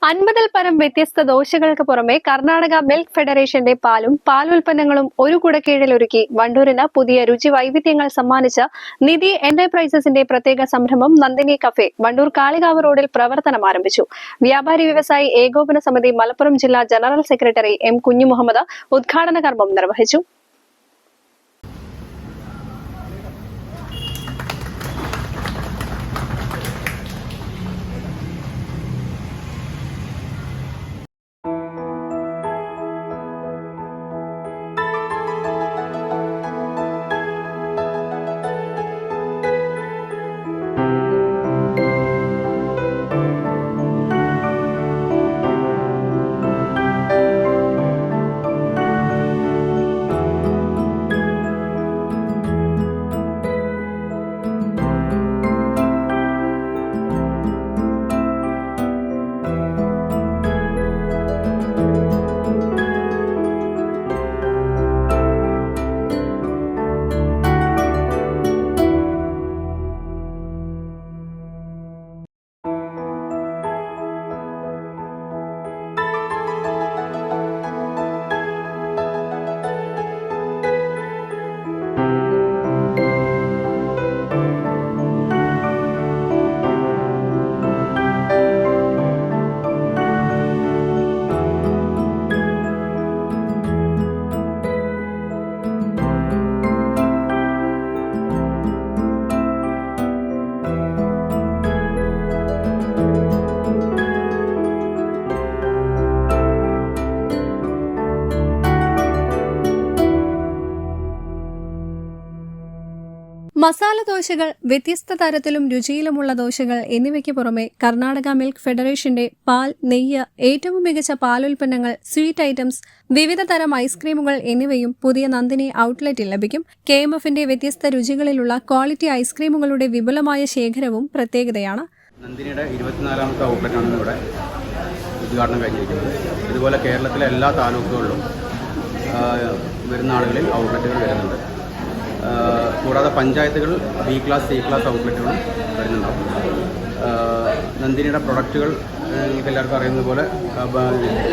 50-ൽ പരം വ്യത്യസ്ത ദോശകൾക്ക് പുറമെ കർണാടക മിൽക്ക് ഫെഡറേഷന്റെ പാലും പാലുൽപ്പന്നങ്ങളും ഒരു കുടക്കീഴിൽ ഒരുക്കി വണ്ടൂരിന് പുതിയ രുചി വൈവിധ്യങ്ങൾ സമ്മാനിച്ച നിധി എന്റർപ്രൈസസിന്റെ പ്രത്യേക സംരംഭം നന്ദിനി കഫേ വണ്ടൂർ കാളികാവ് റോഡിൽ പ്രവർത്തനം ആരംഭിച്ചു. വ്യാപാരി വ്യവസായി ഏകോപന സമിതി മലപ്പുറം ജില്ലാ ജനറൽ സെക്രട്ടറി എം കുഞ്ഞുമുഹമ്മദ് ഉദ്ഘാടന കർമ്മം നിർവഹിച്ചു. മസാല ദോശകൾ, വ്യത്യസ്ത തരത്തിലും രുചിയിലുമുള്ള ദോശകൾ എന്നിവയ്ക്ക് പുറമെ കർണാടക മിൽക്ക് ഫെഡറേഷന്റെ പാൽ, നെയ്യ്, ഏറ്റവും മികച്ച പാലുൽപ്പന്നങ്ങൾ, സ്വീറ്റ് ഐറ്റംസ്, വിവിധ തരം ഐസ്ക്രീമുകൾ എന്നിവയും പുതിയ നന്ദിനി ഔട്ട്ലെറ്റിൽ ലഭിക്കും. KMFന്റെ വ്യത്യസ്ത രുചികളിലുള്ള ക്വാളിറ്റി ഐസ്ക്രീമുകളുടെ വിപുലമായ ശേഖരവും പ്രത്യേകതയാണ്. നന്ദിനിയുടെ 24ാമത്തെ ഔട്ട്ലെറ്റാണ് ഇവിടെ ഉദ്ഘാടനം കഴിഞ്ഞിരിക്കുന്നത്. ഇതുപോലെ കേരളത്തിലെ എല്ലാ താലൂക്കുകളിലും വരുന്ന ആളുകളിൽ ഔട്ട്ലെറ്റുകൾ വരുന്നുണ്ട്. കൂടാതെ പഞ്ചായത്തുകൾ B ക്ലാസ്, C ക്ലാസ് ഔട്ട്ലെറ്റുകളും വരുന്നുണ്ടാവും. നന്ദിനിയുടെ പ്രൊഡക്റ്റുകൾ നിങ്ങൾക്ക് എല്ലാവർക്കും അറിയുന്നത് പോലെ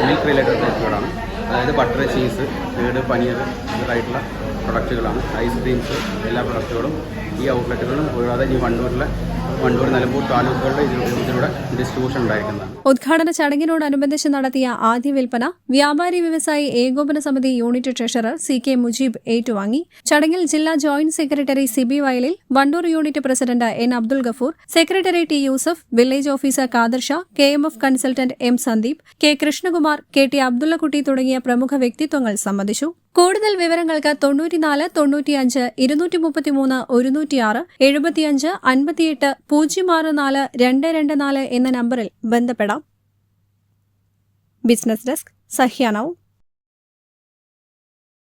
മിൽക്ക് റിലേറ്റഡ് പ്രൊഡക്റ്റുകളാണ്. അതായത് ബട്ടർ, ചീസ്, കേട്, പനീർ ഇതായിട്ടുള്ള പ്രൊഡക്റ്റുകളാണ്. ഐസ്ക്രീംസ്, എല്ലാ പ്രൊഡക്റ്റുകളും ഈ ഔട്ട്ലെറ്റുകളും കൂടാതെ ഈ വണ്ടൂർ, നിലമ്പൂർ താലൂക്കുകളുടെ ഇതിലൂടെ ഡിസ്ട്രിബ്യൂഷൻ ഉണ്ടായിരിക്കുന്നതാണ്. ഉദ്ഘാടന ചടങ്ങിനോടനുബന്ധിച്ച് നടത്തിയ ആദ്യ വിൽപ്പന വ്യാപാരി വ്യവസായി ഏകോപന സമിതി യൂണിറ്റ് ട്രഷറർ CK മുജീബ് ഏറ്റുവാങ്ങി. ചടങ്ങിൽ ജില്ലാ joint secretary Sibi Vayalil, Wandoor unit president N Abdul Gafoor, secretary T Yusuf, village officer Kader Shah, KMF consultant M Sandeep, K Krishnakumar, KT Abdullakutty തുടങ്ങിയ പ്രമുഖ വ്യക്തിത്വങ്ങൾ സംബന്ധിച്ചു. കൂടുതൽ വിവരങ്ങൾക്ക് 94 95 233 106 75 58 064 224 എന്ന നമ്പറിൽ ബന്ധപ്പെടാം. Business desk, സഹ്യാനവ്.